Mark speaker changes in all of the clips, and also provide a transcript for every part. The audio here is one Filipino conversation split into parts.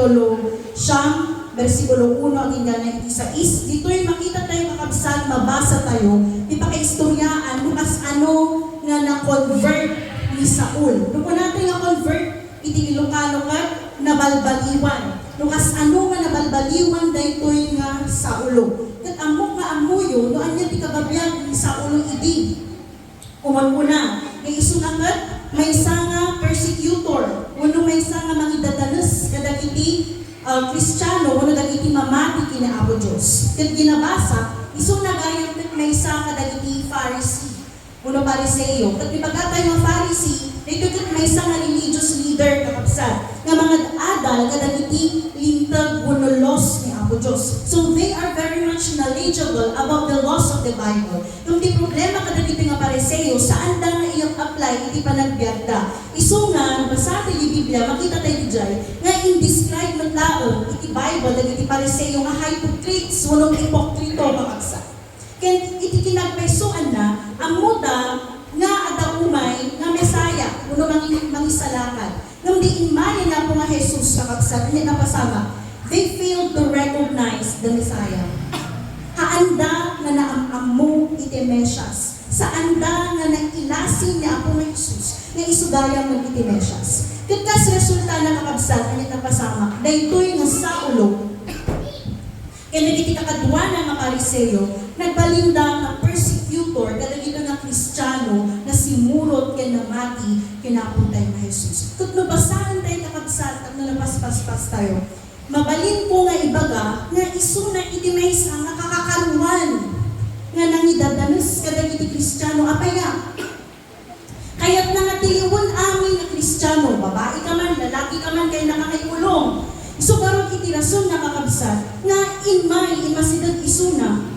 Speaker 1: kapitulo 9, versikulo 1 hanggang 16. Dito'y makita tayo kakabsat, mabasa tayo, ipakaistoryaan, lukas ano nga na-convert ni Saul. Doon po natin na-convert, iti Ilocano ka, nabalbaliwan. Lukas ano nga nabalbaliwan daytoy nga Saulo. Kat amo nga amuyo, noan niya di kababyan ni Saulo idi. Umon-una, ngay isunakat, may nga persecutor, uno may nga mangidadalos, kadagiti Kristiyano, uno dagiti mamati kina Apo Diyos. Kat ginabasa, isunagayang kat may kadagiti Pharisee, uno Pariseo. Kat ipagatay ng Pharisee, ito kat may nga religious leader kakapsat, nga mga adal kadagiti lintag unulos ni Apo Diyos. So they are very much knowledgeable about the laws of the Bible. Kung di problema kadagiti nga Pariseo, saan da nga iyong apply, hindi pa nagbiagda. Isungan, basa tayo yung Biblia, makita tayo dyan, nga in-describe ng tao, iti Bible, dagiti Pariseo, nga hypocrites, walong hipokrito kakapsat. Kaya iti kinagpaysuan na, ang muda nga adaumay nga Mesaya, uno mangisalakan. Nung diinmayan na po nga Jesus kakapsat, hindi napasama, they failed to recognize the Messiah. Haanda na naamamo iti Mesias. Saanda nga nailasin niya po nga Jesus, nga isugayang mo iti Mesias. Katkas resulta na kakabsat, hindi napasama, daytoy nga Saulo, kaya nagiti kakadwa na mga Pariseo, nagbalinda nga persecutor, kadagito nga Kristiyano, na simurot kaya namati, kinapuntay na Jesus. Kung nabasahan tayo kakabsat, at nalapaspas tayo, mabalin po nga ibaga, nga iso na iti may isang nakakakaruan, nga nangidadanos kadagiti Kristiyano, apaya. Kaya't nga tiliwan amin na Kristiyano, babae ka man, lalaki ka man, kaya nakakaiulong. So karon iti rason nga kakabsat, nga imasidag isuna,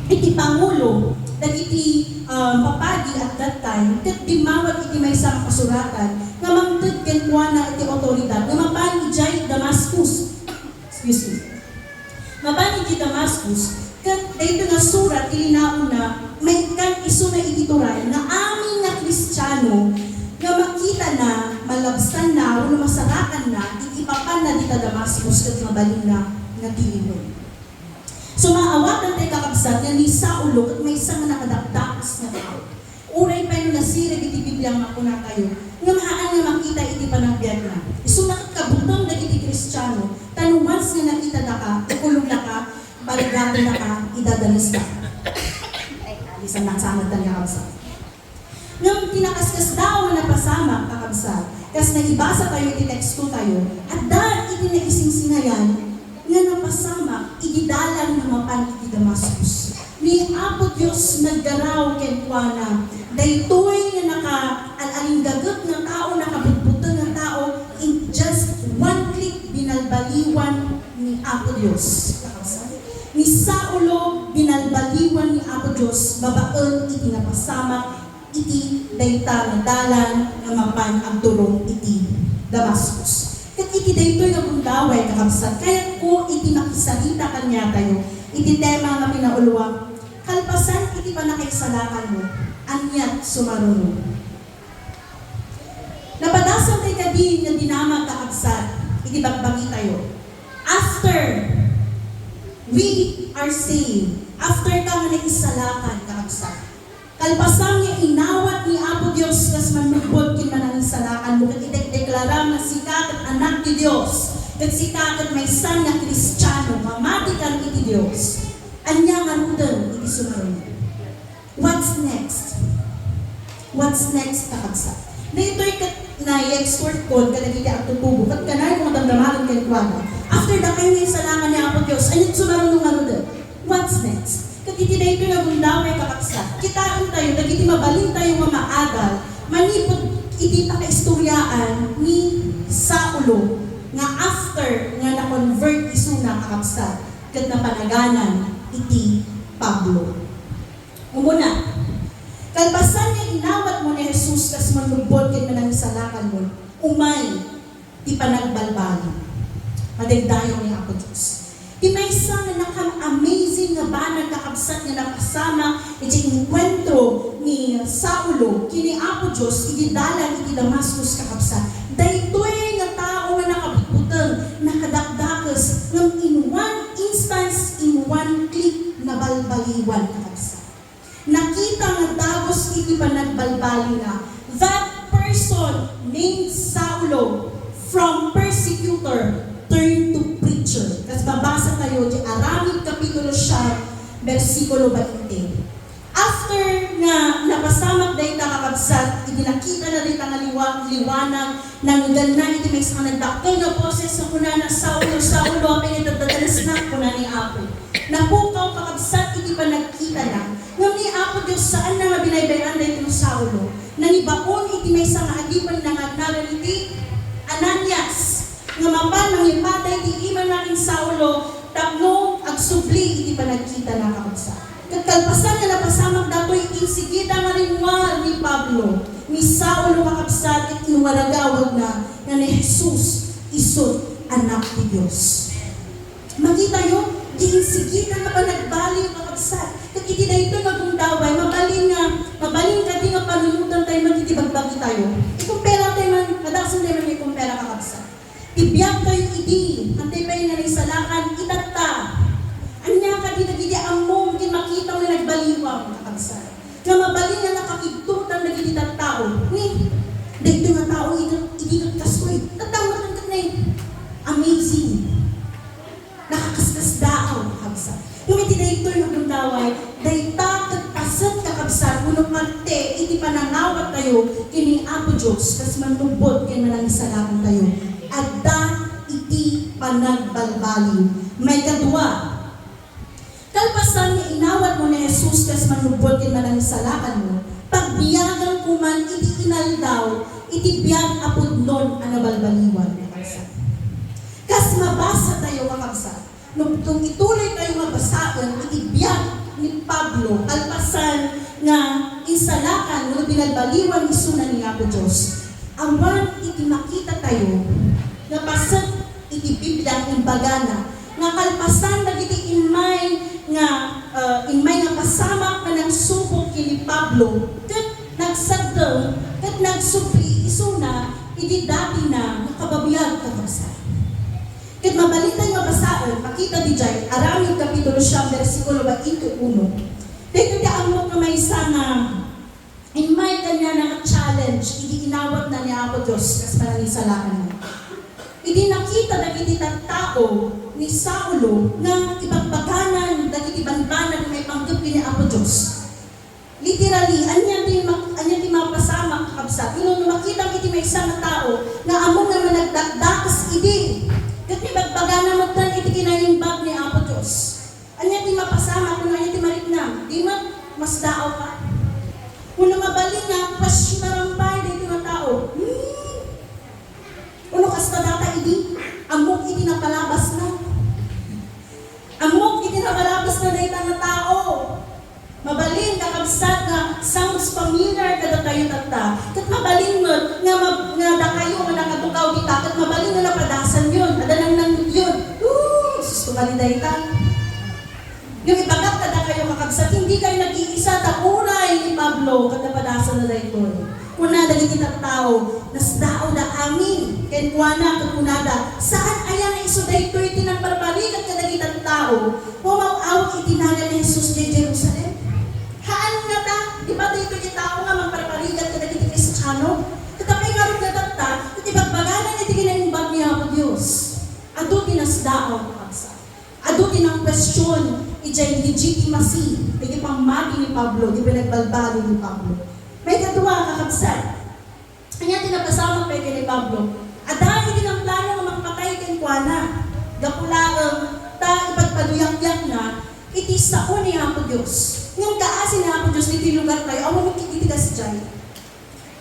Speaker 1: iti Pangulo, dagiti papadi at that time, kat dimawag iti may isang kasuratan, nga mangtod kenkwana iti otoridad, nga mapan ijay Damascus. Excuse me. Mapan iti Damascus, kat dahito nga surat, ilinao na, may kan isuna iti turay, na amin nga Kristiyano, nga makita na, malabsan na, o masarakan na, ipapan na dita Damascus, kat mabalin na, nga dilimon. So maawatan tayo kakabsat, nga ni Saulo, at may isang nakadakdakas na tao. Uray pa yung nasira, iti Biblia nga po na kayo, nga mahaan nga makita iti panagbiag na. So nakakabutang na iti Kristiyano, tanumans nga nakita na ka, ikulong na ka, baligato na ka, idadalas ka. Isang nakasama tayo kakabsat. Nang tinakaskas daw na napasama kakabsat, kas naibasa tayo iti teksto tayo, at dahil iti naisingsingayan, nga napasama, igidalan na mapan iti Damascus. Ni Apo Diyos naggaraw kenkwana, daytoy nga naka-alingagot ng tao, nakabutbuto ng tao, in just one click, binalbaliwan ni Apo Diyos. Ni Saulo, binalbaliwan ni Apo Diyos, babaon iti napasama, iti dayta na dalan nga mapan ang turong iti Damascus. Kat iti daytoy nga kundaway kakabsat, kaya ko iti makisalita kanya tayo, iti tema nga pinauluwa, kalpasan iti panakaisalakan mo, anyat sumarunod. Napadasan tayo kabi nga dinamag kakabsat, iti bagbagi tayo. After we are saved, after ka nga naisalakan kakabsat, kalpasan niya inawat ni Apo Diyos kas manlubod kin manangisalakan mo kat ideklara nga sikat at anak ni Diyos kat sikat at may san nga Kristiyano mamati kan iti Diyos anya nga rudan iti sumarunod. What's next? What's next kakabsat? Na ito'y na-export ko kadagiti ang tutubo kat kanay kung damdamagan kay kwada after da kayo naisalangan ni Apo Diyos anyat sumarunod nga rudan. What's next? Iti na ito nga gundaway kakabsat. Kitaan tayo, nagiti mabalin tayo mga maagal, manipot iti pakaistoryaan ni Saulo nga after nga na-convert isuna kakabsat kat napanaganan iti Pablo. Umuna, kalbasan niya inawat mo ni Jesus kas manlubod kat manangisalakan mo, umay ti panagbalbali. Madagdayo ni Apo Diyos. Di may isa na naka-amazing nga banag kakabsat nga nakasama iti enkwentro ni Saulo, kini Apo Diyos, iti dalan iti Damascus kakabsat. Daytoy nga tao nga nakabutbutang, nagbalbali na. That person named Saulo from persecutor turned to preacher. Kasi babasa tayo di Aramid Kapitulo 7, versikulo 20. After nga napasamak dahi ta kakabsat, idinakita na rin ang liwanag ng ganna iti may isang nagdakkel nga poses na kuna na Saulo, apay nagdadalas na kuna ni Apo. Napukaw kakabsat, iti pa nagkita na. Ngam ni Apo Diyos saan na nga binaybayan dahi iti Saulo, nangibaon iti may isang agipan na ngagnalan iti Ananias. Nga mapan ng ipatay iti iman natin Saulo, tapno agsubli iti pa nagkita na kakabsat. Kalpasan nga napasamag dato'y insigita nga rinwar ni Pablo, ni Saulo kakabsat at inuwaragawag na ni Jesus isot anak ni Diyos. Makita yun, di insigita nga pa nagbali yung kakabsat. Kaya iti na ito magundaway, mabalin ka di nga panunutan tayo, magtitibagbagi tayo. Ikumpera tayo man, kadaksan tayo man ikumpera kakabsat. Tibiyag tayo idi, antay pa yung narisalakan, itata. Anya ka di nagidi among makita mo na nagbaliwang kakabsat. Nga mabalin na nakakigtutan nagidi tao. Ni, dahito nga tao idigat kaskoy. Tatawag ka na amazing. Nakakaskas daaw kakabsat. Yung iti dahito yung magundaway, dahita kagpasat kakabsat, unong mante, iti panangawat tayo, kini Apo Diyos, kas manubot kaya manangisalakan tayo. Adda iti panagbalbali. May kadua, kalpasan nga inawat mo ni Jesus kas manubot kin manangisalakan mo, pagbiyagan ko man iti inaldaw, iti biyag apudnon ang nabalbaliwan. Kas mabasa tayo kakabsat, nung ituloy tayo mabasaan, iti biyag ni Pablo, kalpasan nga insalakan, nung binalbaliwan ni Sunan ni Apo Diyos, awan iti makita tayo, nga pasat iti Biblia imbagana, nga kalpasan dagiti inmay nga pasamak na ng subok kini Pablo, kat nagsagdaw, kat nagsupli isuna, iti dati na nakababiyag kakabsat. Kat mabalita yung mabasaan, makita di dyan, Aramid Kapitulo 7, versikulo 21. Dito di amok na may isa na inmay kanya na challenge, iti inawat na ni Apo Diyos, kas panangisalakan mo. Iti nakita dagiti tao ni Saulo nga ibagbaganan dagiti banbanan may panggap ni Apo Diyos. Literally, anya di mapasamak kakabsat. Yung makita iti may isang tao nga among nga managdakdakas idi. Kat ibagbaganan mo tan iti kinaimbag ni Apo Diyos. Anya di mapasamak, kung anya di mariknam, di mas daaw ka. Kung mabalik nga, pasyunarampay dito nga tao. Uno kasta data idi, amok iti napalabas na. Amok iti napalabas na data na tao. Mabalin kakabsat nga sounds familiar kada tayo tata. Kat mabalin mo nga da kayo nga nakatukaw kita. Kat mabalin na napadasan yun. Adalang nang yun. Susto ka ni data. Yung ibagat kada kayo kakabsat, hindi kayo nag-iisa. Takuray ni Pablo kada padasan na dito. Kuna dagiti tao, nasdao da amin, ken kuana kakunada, saan ayan na iso dayto iti nang barbarikat kadagiti tao, pumaw-aw itinaga ni Jesus di Jerusalem. Haan nga ta, di ba dayto iti tao nga magbarbarikat kadagiti Kristiyano? Katapay nga rin kadagta, iti bagbaganan iti kinaimbag ni Apo Diyos. Ado tinasdao kakabsat. Ado tinang question, ijay legitimacy, iti pamagi ni Pablo, di pinagbalbali ni Pablo. May kadua kakabsat. Kanya tinapasama pa kay Pablo. Adami din ang plano nga magpatay kay Kuana. Gapulaang ta ipagpaduyak-yak na iti sao ni Apo Diyos. Ngayong kaasin ni Apo Diyos iti lugar tayo, awa magkikitigas dyan.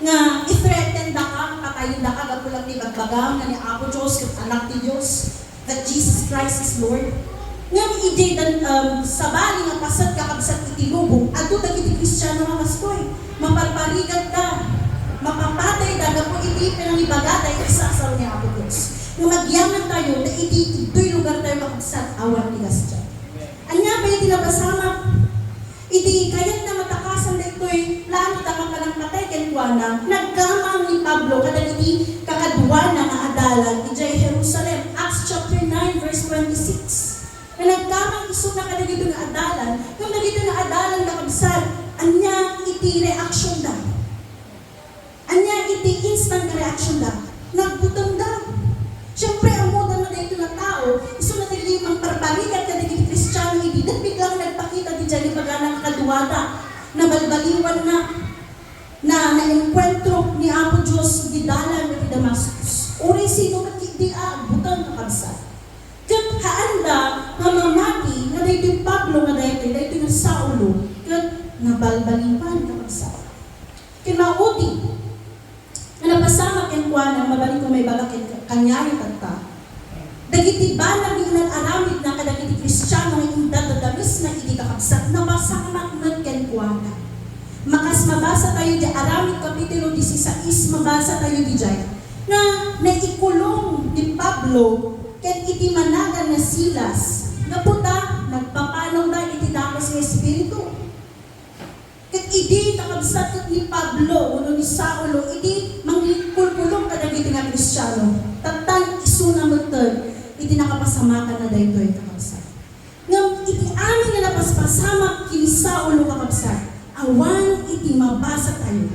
Speaker 1: Nga i-threaten da ka, patayin da ka, gapulang ni bagbagam na ni Apo Diyos, anak ni Diyos, that Jesus Christ is Lord. Ngayon iti sabali nga pasat kakabsat iti lubong, ato dagiti Kristiyano nga kaskoy. Maparparigat ka, mapapatay ka, po iti pinangibagatay, isasaw niya Apo Diyos. Nung magyaman tayo, na ito'y lugar tayo makagsat, awan ni Gastia. Anya pa iti nabasama, iti kayat na matakasan na ito'y plano tama ka ng patay kenkwana, nagkamang ni Pablo, kada iti kakadwa na nga adalan, iti Jerusalem, Acts chapter 9, verse 26. Na nagkamang iso na kada dito nga adalan, kung na dito nga adalan na kagsat, anya iti reaksyon na. instant reaction da, nagbutang da. Siyempre, ang moda na dito na tao, iso na naging ang parbalikat ka naging Kristiyano, hindi na biglang nagpakita di dyan yung baganang kaduwada, na balbaliwan na na-enkwentro ni Apo Diyos, gidalan na Damascus. Uri sino di butang nakabsat. Kat haanda, nga mamati, nga dahito yung Pablo, nga dahito yung Saulo, kat nabalbaliwan nakabsat. Kinauti, na napasama ken kuana mabalik ko may balakin kanyari tagta. Dagiti ba na aramid na kadagiti Kristiyano nga indad na damis na hindi kakabsat na masama ng ken kuana. Makas mabasa tayo di aramid kapitulo 16, mabasa tayo di jay na naikulong ni Pablo ken iti managan na Silas nga puta nagpapanong da iti dakos nga espiritu. Ket idi kakabsat ni Pablo uno ni Saulo idi manglipulpulong kadagiti nga Kristiyano. Tatan isuna meuten iti nakapasamakan na daytoy kakabsat. Ngam iti amin nga napaspasama kini Saulo kakabsat. Awan iti mabasa tayo.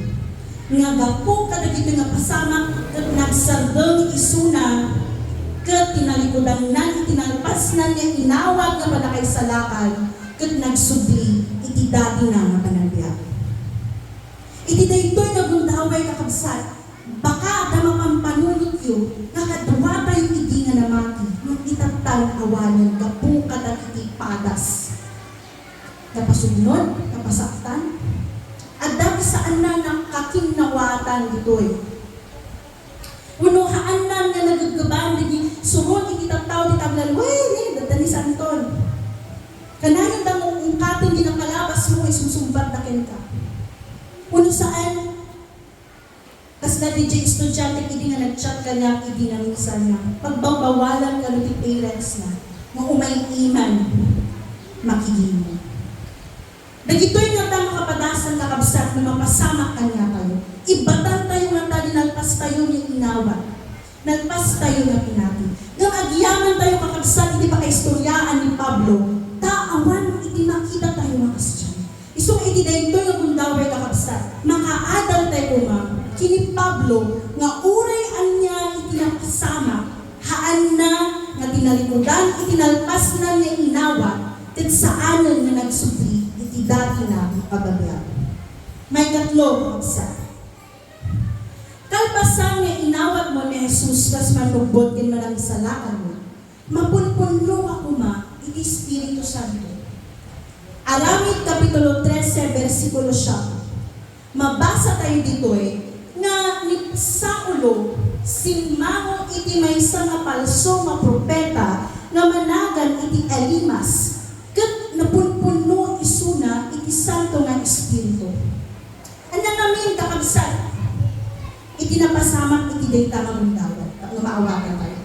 Speaker 1: Nga gapo kadagiti nga pasama ket nagsardeng isuna ket tinalikudan nan iti nalpasnan nga inawag nga padakay salakal ket nagsubli iti dati na nga panagbiag. Iti daytoy nga gundaway kakabsat, baka da mapampanunot yu, nga kadwa tayo idi nga namati, yung itatang awanan, gapu kadagiti padas. Napasugnod, napasaktan, at dami saan na nakakinawatan ditoy. Unuhaan na nga nagagaban, sumon iti tattaw, iti taglal, wey, dadani sa Anton. Kanayon da mong ungkatong ginakalabas mo ay susumbat na ka. Uno saan, kas na DJ estudyante, hindi nga nag-chat ka niya, hindi na minsan na. Pagbabawalan ka ng parents na, nga umay-iman, makigimo. Dagito'y nga ta makapadasan kakabsat na mapasama ka niya tayo. Ibatan tayo nga ta, dinalpas tayo niya inawa. Nalpas tayo nga pinati. Nang agyaman tayo kakabsat, hindi pa kaistoryaan ni Pablo, taawan, iti makita tayo mga Kristiyano. Isong iti dahito nga gundaway kakabsat, makaadal tayo kini Pablo, nga uray anya iti nakasama, haan na nga tinalikudan, itinalpas na niya inawa, tit saanan nga nagsubli, iti dati na pababiyag. May katlo kakabsat. Kalpasan nga inawat mo ni Jesus, kas manubot kin manang salakan mo, mapunpunlo ako iti Espiritu Santo. Aramid Kapitulo 13, versikulo 7. Mabasa tayo dito nga ni Saulo, simmango iti maysa nga palso nga propeta, nga managan iti Elimas, ket napunpunno isuna iti Santo nga Espiritu. Anya namin kakabsat, iti napasamak iti dayta nga mundawat, nga maawagan tayo.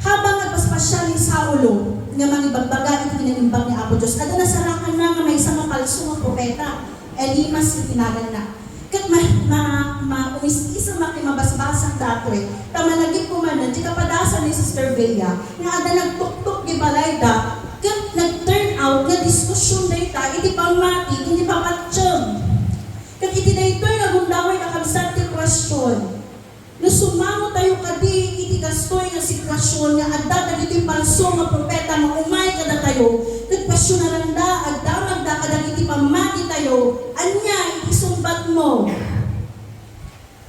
Speaker 1: Habang nagpaspasya ni Saulo, nga mangibagbaga iti kinanimbang ni Apo Diyos, at nasarakan na nga may isang palso nga propeta, Elimas itinagan na. Kat umis-isa makimabasbasang dato tamalagip ko man, di kapadasan ni Sister Bea, nga ada nagtuktok di balay da, kat nag-turn out nga diskusyon dayta, iti pamati, iti papatsyong. Kat iti daytoy nga gundaway kakabsat ti question. No sumango tayo kadi iti kastoy nga sitwasyon nga adda dagiti palso nga propeta nga umay kada tayo ket pasyonaran da adda magda kadagiti pamati tayo anya iti sumbat mo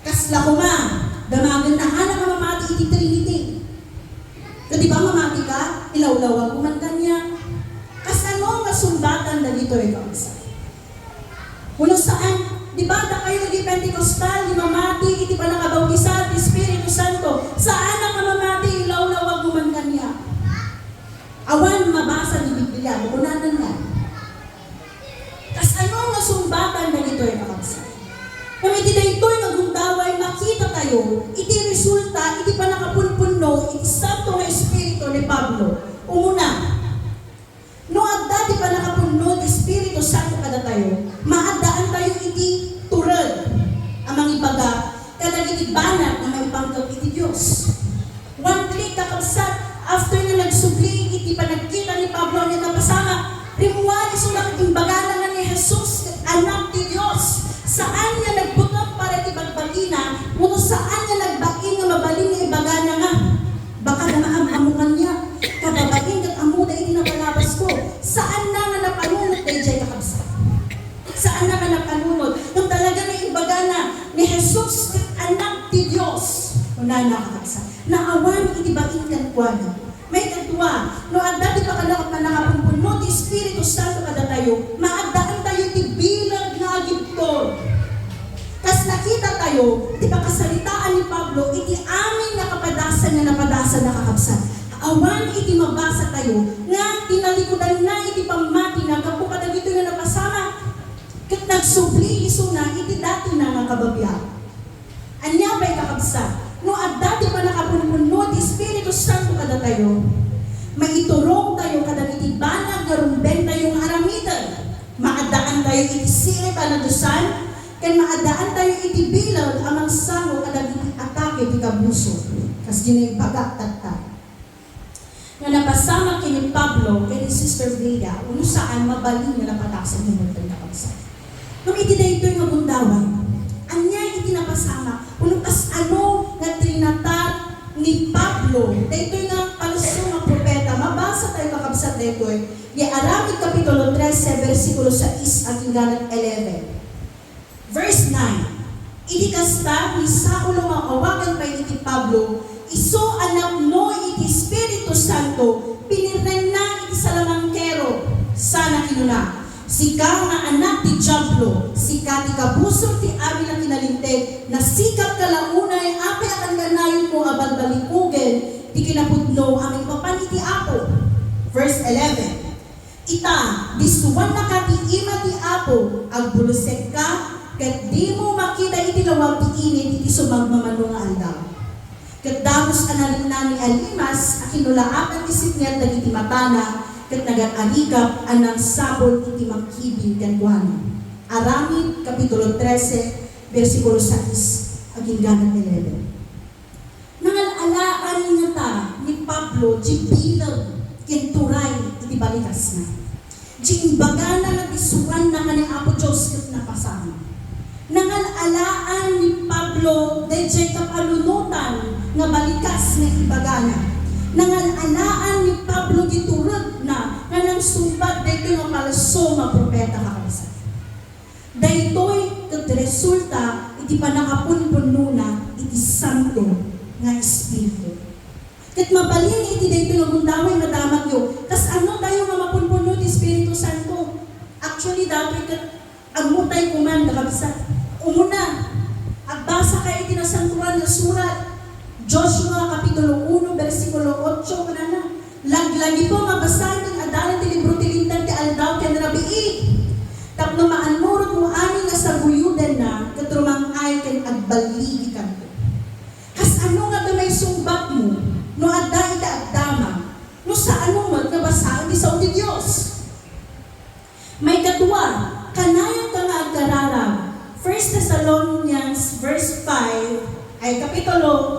Speaker 1: kasla ko nga damagan na ana nga mamati iti Trinity ket di ba mamati ka ilawlawag ko man kanya kas ano nga sumbatan dagito ikaw isa kuno saan. Di ba da kayo naging Pentecostal, di mamati, iti pa nakabautisat, Espiritu Santo. Saan ang mamati, ilaw-lawag man kanya? Awan mabasa ni Biblia, bukunanan nga. Kas ano nga sumbatan na ito ay kakabsa? Kung iti na ito'y nagundaway, makita tayo, iti resulta, iti pa nakapunpuno, iti Santo nga Espiritu ni Pablo. Umuna, no adda di pa nakapunno, Espiritu Santo kada tayo, maadaan tayo iti turad amang ibaga kadagiti banat na may pangkap iti Diyos. One click kakabsat after na nagsubli iti panagkita ni Pablo niya kapasama rimuan isulak imbaga na ni Jesus anak ti Diyos saan niya nagbutang para iti bagbagina muno saan nga nagbain nga mabalin nga ibagana nga. Baka na maamukan niya. Kababain kat amuda iti napalabas ko. Saan na nga napanunod kay Jay kakabsa? Saan na nga napanunod? Nung talaga na ibagana ni Jesus kat anak ti Diyos. Una nakakabsa. Naawan iti bain kan kuwana. May kadwa. No adda di pa kalakot na nakapunpunod ti Espiritu Santo kada tayo. Maadaan tayo ti bilag nga agibtor. Kas nakita tayo, di ba kasalitaan ni Pablo, iti amin nga kapadasan nga napadasan na kakabsan. Awan iti mabasa tayo, nga tinalikudan na iti pamati na kapukadag ito nga napasama. Kat nagsubli iso na, iti dati na nga kababya. Anya ba'y kakabsan? No at dati pa nakapunpunod, Espiritu Santo kada tayo, maiturong tayo kada iti banag nga rumben tayong aramitan. Maadaan tayo iti sirip anadusan, kan maadaan tayo iti bilaw amang sango kada iti atake iti kabuso. Kas ginay pagatatta. Nga napasama kini Pablo, kini Sister Vida, uno saan mabalin nga napataksan ng mga nakabsa. Nung iti daytoy nga bundawan, anya iti napasama, uno kas ano nga trinatat ni Pablo, daytoy nga paluso nga propeta, mabasa tayo kakabsat daytoy, di Aramid Kapitulo 13, versikulo 6 at hinggan 11. Verse 9, iti kasta ni Saulo maawagan pa iti Pablo, iso anak no iti Espiritu Santo, pinirren na iti salamangkero, sana kinuna. Sika nga anak ti Diablo, sika ti kabusor ti amin na kinalintek, na sikap kalaunay, ape akan ganayon mo abang balikugen, ti kinapudno aming papan iti Apo. Verse 11, ita, disuwan na ka ti ima ti Apo, agbulusek ka, kat di mo makita iti lawag ti init iti sumagmamano nga aldaw. Kat damos analin na ni Alimas, akinulaatan isip niya dagiti matana, kat nag-aligap anang sabol iti mangkibing kankuana. Aramid, Kapitulo 13, versikulo 6, aginggan 11. Nangalalaan niya ta ni Pablo, di bilang kinturay iti balikas na. Di imbaga na nagisuan na kani Apo Diyos kat napasama. Nangalalaan ni Pablo, dayjay kapalunutan nga balikas na ibagana. Nangalaan ni Pablo giturod na nga nang sumbat daytoy nga palso nga propeta kakabsat. Daytoy ket resulta iti panakapunpununa iti santo nga espiritu. Ket mabalin iti daytoy nga gundaway madamag yo. Kas ano tayo nga mapunpuno ti Espiritu Santo? Actually datoy ket agmutay kuman kakabsat. Umuna, agbasa kayo iti nasantuan na surat, Joshua Kapitulo 1, versikulo 8, kanana. Laglagi po mabasahin ng adalan ti libro ti Lintan ti Aldaw ken Rabii. Tapno maanurot mo amin nga saguyudan na, katrumang ay ken agbaligi kanto. Kas ano nga may sumbat mo, no adda ita agdama, no sa ano mo nga basahin ti sa ti Dios. May kadwa, kanayon ka nga agkararag. 1 Thessalonians verse 5, ay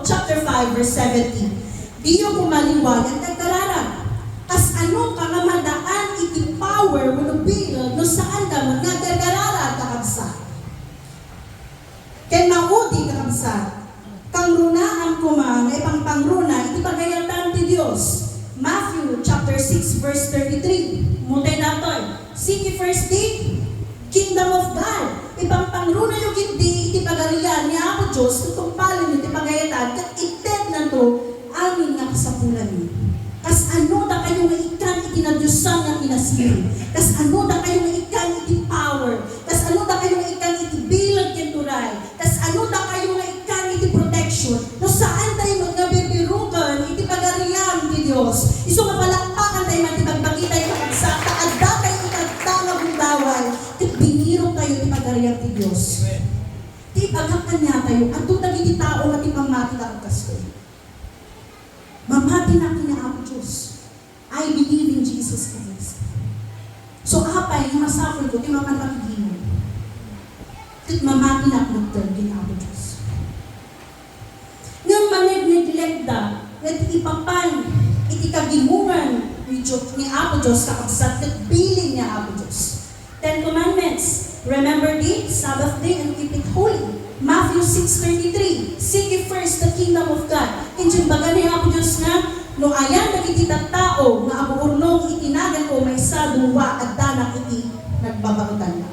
Speaker 1: chapter 5 verse 17. Diyo kumaliwanag nagkararag. Kas ano ka nga madaan iti power mo bilang no saan ka magnagararag kakabsa. Ken maudi kakabsa. Kang runaan kuma nga ipang pangruna iti pagayatan ti Dios. Matthew chapter 6 verse 33. Mutay datoy. Seek ye first the kingdom of God. Ibang pangruna yung hindi iti pagarian ni Apo Diyos, tutumpalin iti pagayatan, kat itet na to, amin nga kasapulan niyo. Kas ano na kayo nga ikan iti nadyusan nga kinasiri. Kas ano na kayo nga ikan iti power. Kas ano na kayo nga ikan iti bilag kenturay. Kas ano na kayo nga ikan iti protection. No saan tayo magnabibirugan iti pagarian ti Diyos. Iso nga palakpakan tayo matipagpakita yung kakagsa, kaadda tayo ikagtangag ng dawal, kat biniro tayo iti pagarian ti Diyos. Ti pagkakan niya tayo, at tutag iti tao na ti pamati na kasto. Mamati na kina Apo Diyos. I believe in Jesus Christ. So apay, yung masapol ko, ti makanapagino. Tit mamati na kina kina Apo Diyos. Nga maneg-neglekta, nga ipapan, iti kagimungan ni Apo Diyos, kakabsat, kat biling niya Apo Diyos. 10 Commandments. Remember the Sabbath day and keep it holy. Matthew 6:33, seek ye first the kingdom of God. Kinjing baga niya ako Diyos nga, no ayan nagititat tao, nga ako urnong itinagan ko may saduwa at danak iti nagbabarutan na.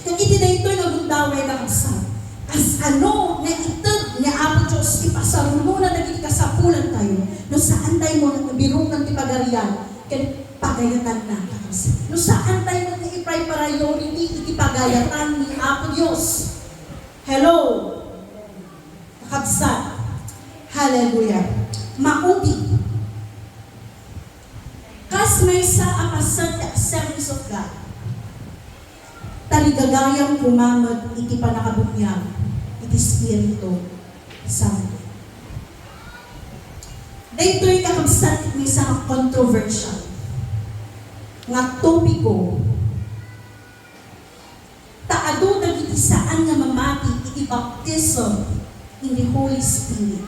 Speaker 1: Kung iti na ito'y nagundaway ka kapsat. As ano na itag niya ako Diyos, ipasaruno na naging kasapulan tayo, no saan tayo mo nabirong ng tipagarian, kan pagayatan na kapsat. No saan tayo nag-i-priority, itipagayatan ni Apo Diyos. Hello, kapsat. Hallelujah. Maudi. Kas may sa akasad ka service of God. Taligagayang kumamag iti panakabunyag, iti Espiritu Santo. Daytoy kakabsat may sa controversial nga topiko. Taado dagiti saan nga mamati iti baptism in the Holy Spirit.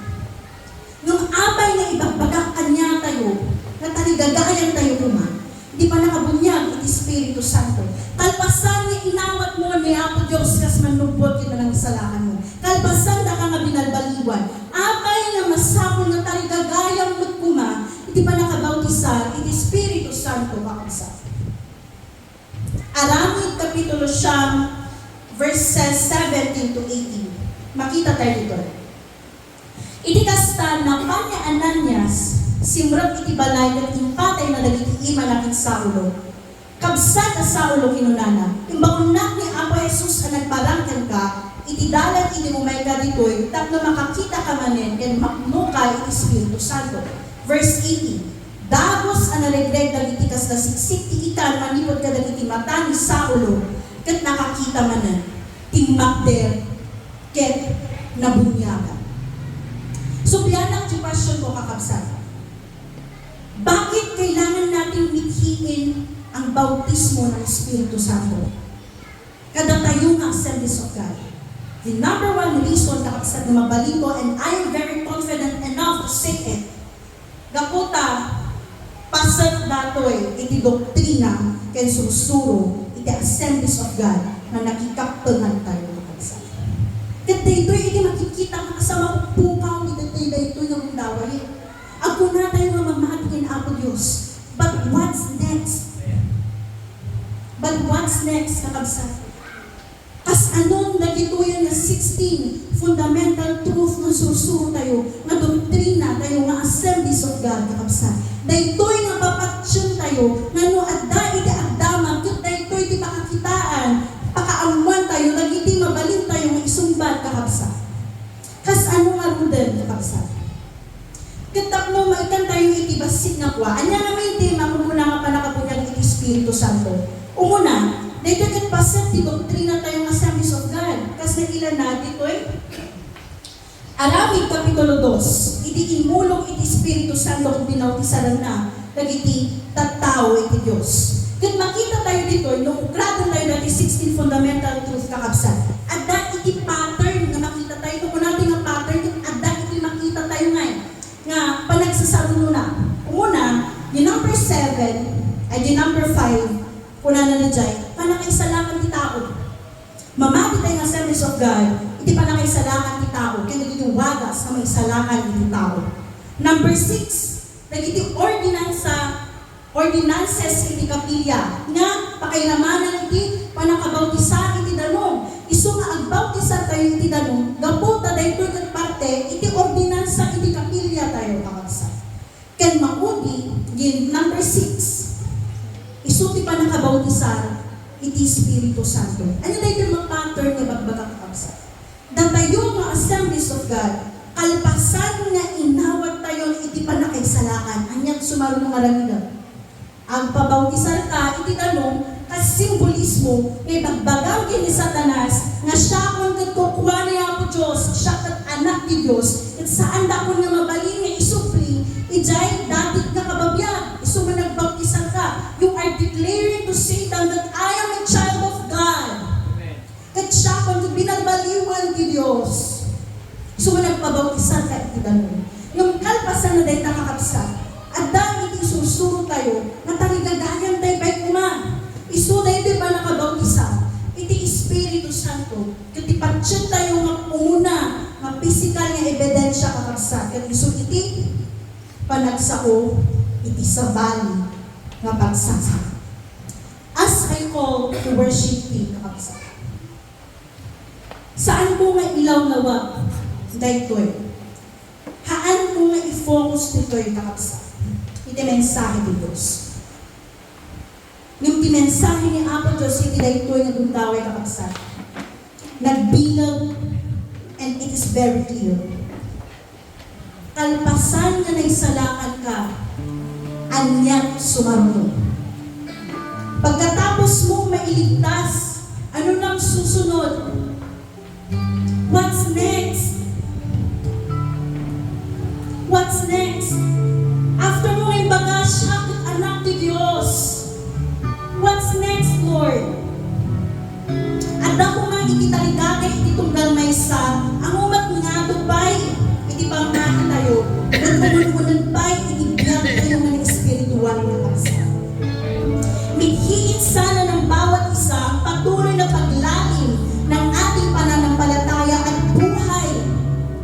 Speaker 1: Nung abay na ibagbagak kanya tayo, na taligagayan tayo kuma, di pa nakabunyag iti Espiritu Santo. Kalpasan niya inawat mo ni Apo Diyos kas manlubot kita ng kasalanan mo. Kalpasan na ka nga binalbaliwan. Abay na masapol na taligagayang mo kuma, di pa nakabautisar iti Espiritu Santo makabsa. Aramid Kapitulo Siyam, verses 17 to 18. Makita tayo dito. Iti kasta na panya Ananias, simurap iti balay at impatay na nagiti ima na kin Saulo. Kabsat na Saulo kinunana. Imbangunak ni Apo Jesus na nagparangkan ka, iti dalat iti umay ka dito'y, tapno makakita ka manin, and makmukay iti Espiritu Santo. Verse 18. Dagos ang nalegreg dagiti kas na siksik ti ikan, manipod ka dagiti mata ni Saulo, kat nakakita manin, timmakder, ket nabunyagan. So, biyan ang question ko kakabsat. Bakit kailangan natin mithiin ang bautismo ng Espiritu Santo? Kada tayo ng Assemblies of God. The number one reason kakabsat na mabalik ko, and I am very confident enough to say it, gaputa, pasat datoy, iti doktrina, kay susuro, iti Assemblies of God, na nakikaptungan tayo kakabsat. Kat dito'y iti makikita ang kasama pukaw, dito'y ng daway. Ako na tayo mamamahatin Apo Diyos. But what's next? But what's next, kakabsat? Kas anong nagituyan na 16 fundamental truth na susuro tayo, na doktrina tayo, nga Assemblies of God, kakabsat. Daytoy nga papatsyon tayo, nga no adda iti agdama, kut daytoy iti pakakitaan, pakaamuan tayo, nagiti mabalin tayo, nga isumbat, kakabsat. Kas ano nga ruden, kakabsat? Kitap mo, maikan tayo itibasik na kwa. Anya nga may tema, kung muna nga pa nakapunyag iti Espiritu Santo. Umuna, dito kat pasat, di doktrina tayo ng Assemblies of God. Kas nagilan na, dito'y Aramid Kapitulo 2. Iti imulog iti Espiritu Santo kung binautisaran na, nagiti tattao iti Diyos. Kung makita tayo dito'y, nung ukradon tayo dati 16 fundamental truth kakabsat. At da iti pattern na makita tayo, kung natin ang pattern, at da iti makita tayo ngayon. Nga panagsasaluno na. Una, yung number 7, ay yung number 5, kuna na na dyan, panakaisalakan ti tao. Mamati tayo ng Assemblies of God, iti panakaisalakan ti tao, kaya naging wagas na may isalakan ti tao. Number 6, naging ordinances iti kapilya, nga pakainamanan iti panakabautisa iti danong. Isu nga agbautisa tayo iti danong, gaputa dahil kat parte, iti ordinansa iti kapilya tayo kakabsat. Ken maudi, yung number 6, isu ti panakabautisa iti Espiritu Santo. Ano dahil yung mga pattern nga bagbaga kakabsat? Datayo nga Assemblies of God, kalpasan nga inawat tayo iti panakaisalakan, anyang sumarunong aramidan. Ang pabautisan ka, iti tanong, simbolismo, may bagbagang kini Satanas, nga siya kung nagkukuha niya po Diyos, siya kat anak ni Diyos, at saan da kung nga mabalin nga isupli, ijay datit nga kababyan, iso nga nagbautisan ka, you are declaring to Satan that I am a child of God. Kat siya kung binagbaliwan ni Diyos, iso nga nagpabautisan ka, iti tanong. Yung kalpasan na dahil nakakapsa, at dahil iti susuro tayo, na taligagayan tayo ba'y kuma. Isu dahil di ba nakabautisa? Iti Espiritu Santo, kati patsyon tayo nga nga physical nga ebidensya kakabsat. Kaya iso iti, panagsao, iti sabali nga pagsasa. As I call to worship Thee, kakabsat. Saan ko nga ilaw nawa? Daytoy. Haan ko nga i-focus dito'y kakabsat. Iti mensahe ni Diyos. Yung mensahe ni Apo Diyos, iti daytoy nga dundaway kakabsat. Nagbilag, and it is very clear. Kalpasan nga naisalakan ka, anyat sumarunod. Pagkatapos mong mailigtas, ano nang susunod? What's next? What's next? After mo ay bagasya at anak ni Diyos, what's next, Lord? At ako nga ikitaligagay iti tunggal may sa, ang umat nga dubay, iti pangkain tayo, at umununod ba'y iti biyag tayo ng espiritual na kapsa. Mithiin sana ng bawat isa ang patuloy na paglalim ng ating pananampalataya at buhay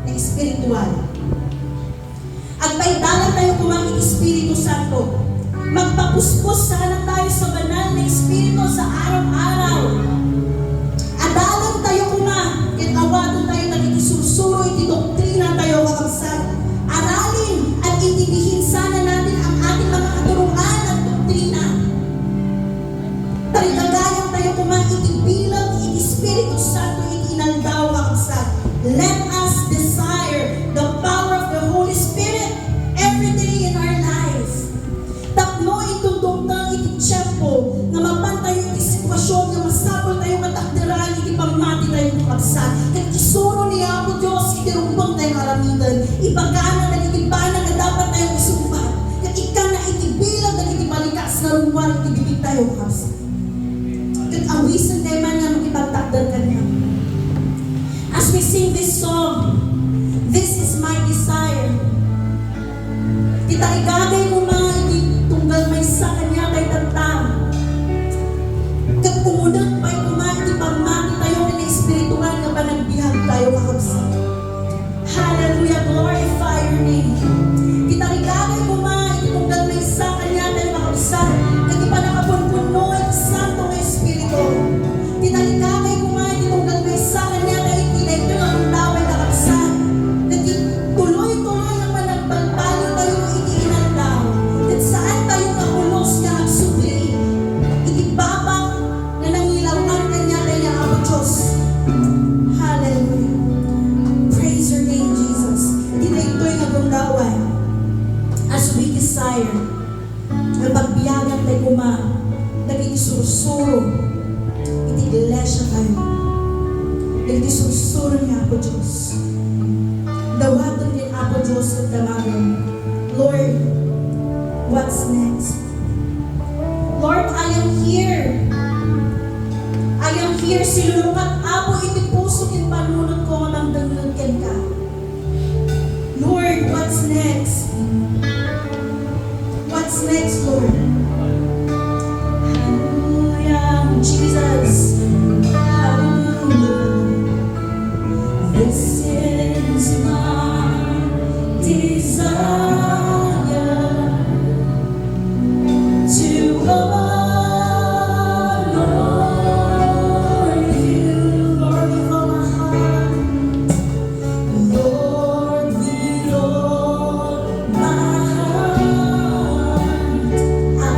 Speaker 1: na espiritual. At paidalan tayo kumangit Espiritu Santo. Magpapuspos sana tayo sa banal na Espiritu sa araw-araw. Adalan tayo kumangit, awaton tayo nagkikisursuro, iti doktrina tayo kakabsat. Aralin at intindihin sana natin ang ating mga katuruan at doktrina. Taligagayan tayo kumangit, ibilang iti Espiritu Santo, iti inaldaw kakabsat. Let us desire the power of the Holy Spirit every day in our life. Tapno itong dungtang iti tiyempo na mapantay iti sitwasyon na masabol tayo matakdiran iti pamati tayo kakabsat. Kaya isuro ni Apo Diyos iti rumbang tayo karamitan. Ibagana na iti banang na dapat tayong isumpat. Kaya ika na iti bilang na iti balikas na rumbang iti bibig tayo kakabsat. Kaya awisan tayo man nga makipagtakdan ka niya. As we sing this song, this is my desire. Itaigagay mo mga tunggal may sa kanya kay tantang. Kat umunag pa'y kumati pagmati tayo na espiritual na panagbihan tayo kakabsat. Hallelujah, glorify your name. Itaigagay mo mga tunggal may sa kanya kay kakabsat. Kat ipanakapunpuno at santo ng espiritu. Itaigagay mo mga tunggal may sa kanya kay itinay ko ang taway kakabsat. Kat tuloy-tuloy na managbalbalo tayo itiinandaw. At saan tayo nakulos na agsubli? Itibabak na nangilawan kanya kaya Apo Diyos. Hallelujah. Praise your name, Jesus. At ito'y nagundaway. As we desire, na pagbiyagan tayo nagkikisursuro, iti-iglesia tayo. Nagkikisursuro niya Apo Diyos. Dawaton din Apo Diyos at damagan. Lord, what's next? Lord, I am here. I am here. Silulukat Apo iti puso kin panunod ko ang danglagyan ka. Lord, what's next? What's next, Lord? Hallelujah, Jesus. Hallelujah. This is my desire to honor you, Lord, with all my heart. Lord, with all my heart, I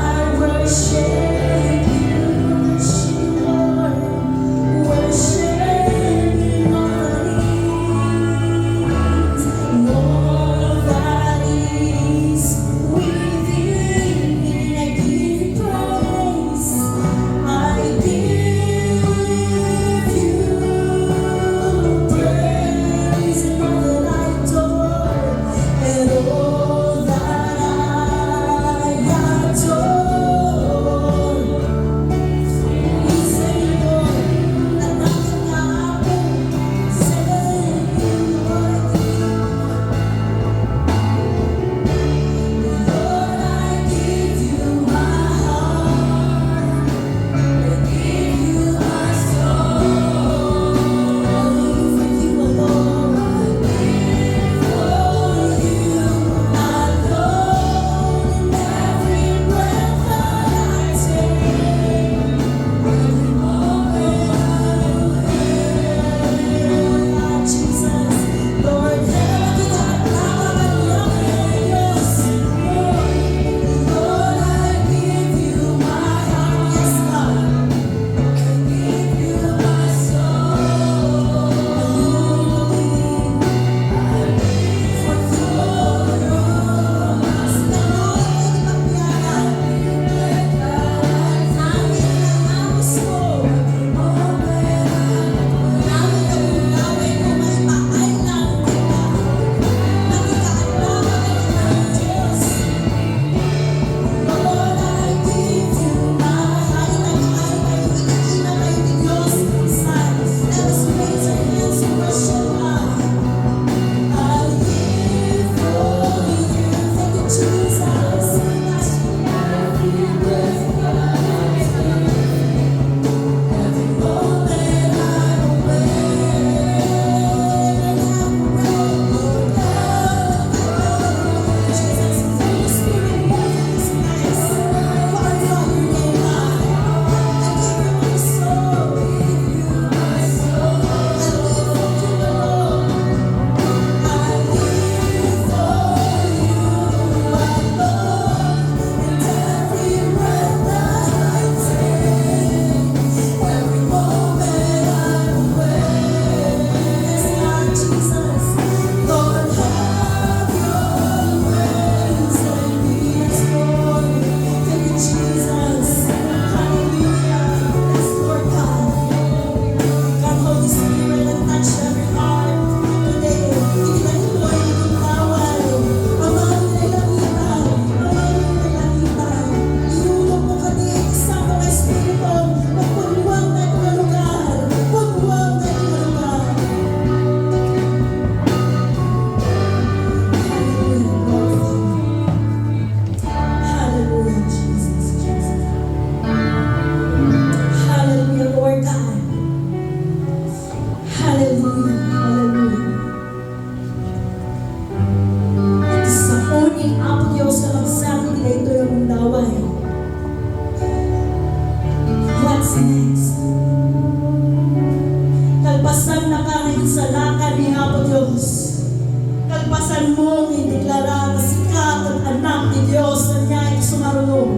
Speaker 1: Diyos na niya ay sumarunong.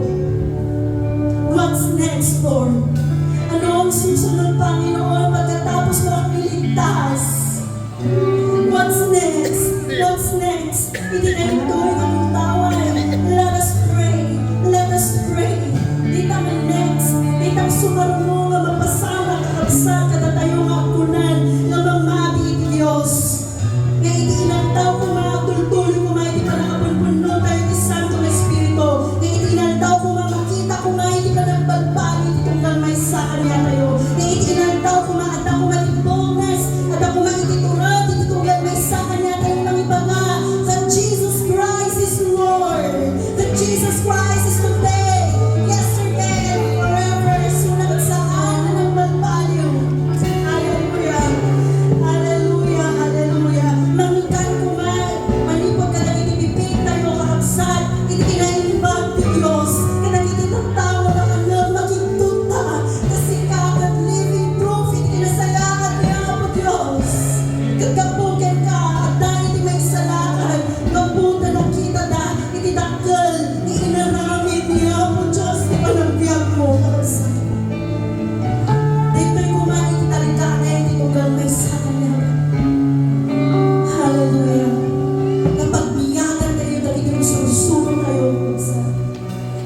Speaker 1: What's next, Lord? Ano ang susunod, Panginoon, pagkatapos mo ang iligtas? What's next? What's next? Hindi na ito ay aming taway. Let us pray. Let us pray. Di tayo next. Di tayo sumarunong nga mapasama kakabsa katatayo nga akunan nga mamati Diyos. Nga hindi inantaw ko mga tultuloy ko mga hindi pa nakapunpuno tayo ni Santo na Espiritu. Nga hindi inantaw ko mga makita ko mga hindi pa nagbalbali itong kalmay sa kanya tayo. Nga hindi inantaw ko mga at ako mag-boldness at ako mag-ititurad itong kalmay sa kanya tayo ng iba nga. That Jesus Christ is Lord. That Jesus Christ is today, yesterday, and forever. Sunod sa kanan ng balbaliw. Hallelujah. Hallelujah. Hallelujah. Mangikan ko man, manipod ka na itibibig tayo kakabsat. Hindi kinaimbag ni Diyos. Kaya ititatawa na kanang makintuta. Kasi kakad living proof, hindi kinasayakan niya po Diyos. Kagapukin ka, at dahil hindi may salakan. Gabutan ang kita na, itidakal, iinaramid niya po Diyos. Di ba nagbiyak mo, kakabsat? Dito'y kumain italika na hindi ko gamay sa kanya. Hallelujah. Kapag biyagan kayo, dahil kayo susunod kayo.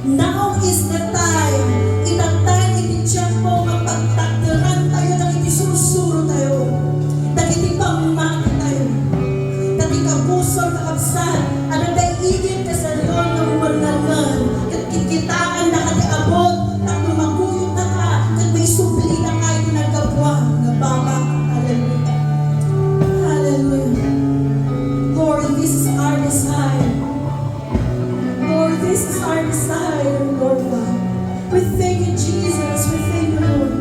Speaker 1: Now is the time. Itatay, ititiyag mo, mapagtakdaran tayo, dahil susunod tayo. Dahil pamamaki tayo. Dahil kabusol, kakabsan. Ano tayo igin ka sa liyon na umarnanan. Kikitaan na katiabot. At lumaguyot na ka. At may subli na kayo nagkabuang. Nababa. Hallelujah. Hallelujah. Lord, this is our desire. Lord, this is our desire, Lord God. We thank you, Jesus. We thank you, Lord.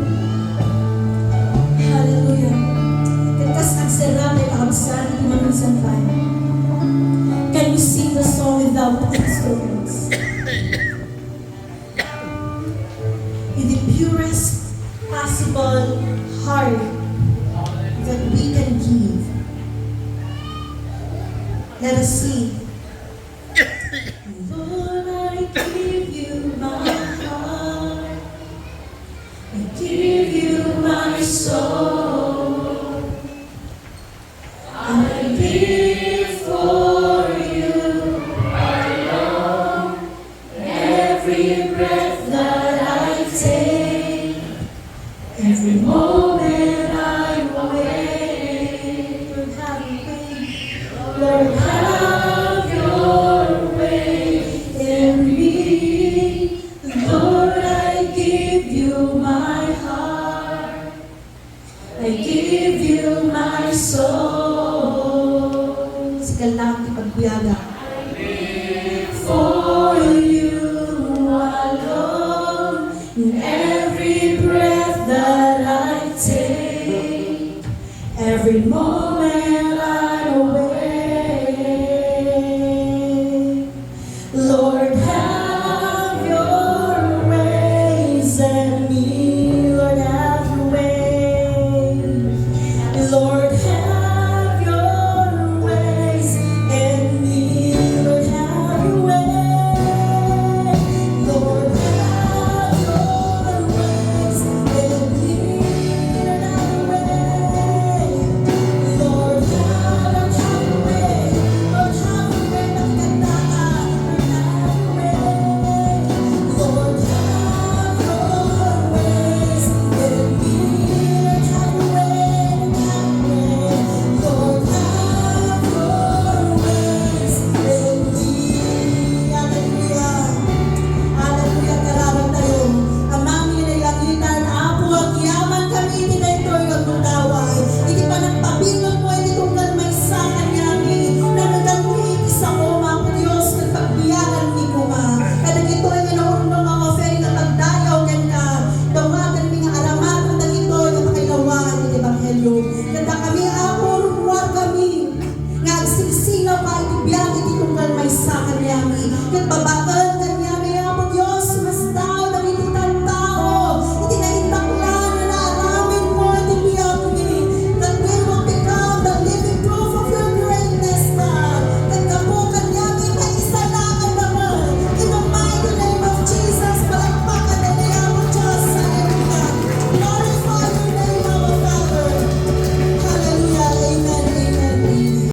Speaker 1: Hallelujah. Kankas nagsara may kakamsan, hindi maminsan tayo. Can you sing the song without the instruments? With the purest possible heart that we can give. Let us sing. Lord, I give you my heart. I give you my soul. I live for you alone. Every breath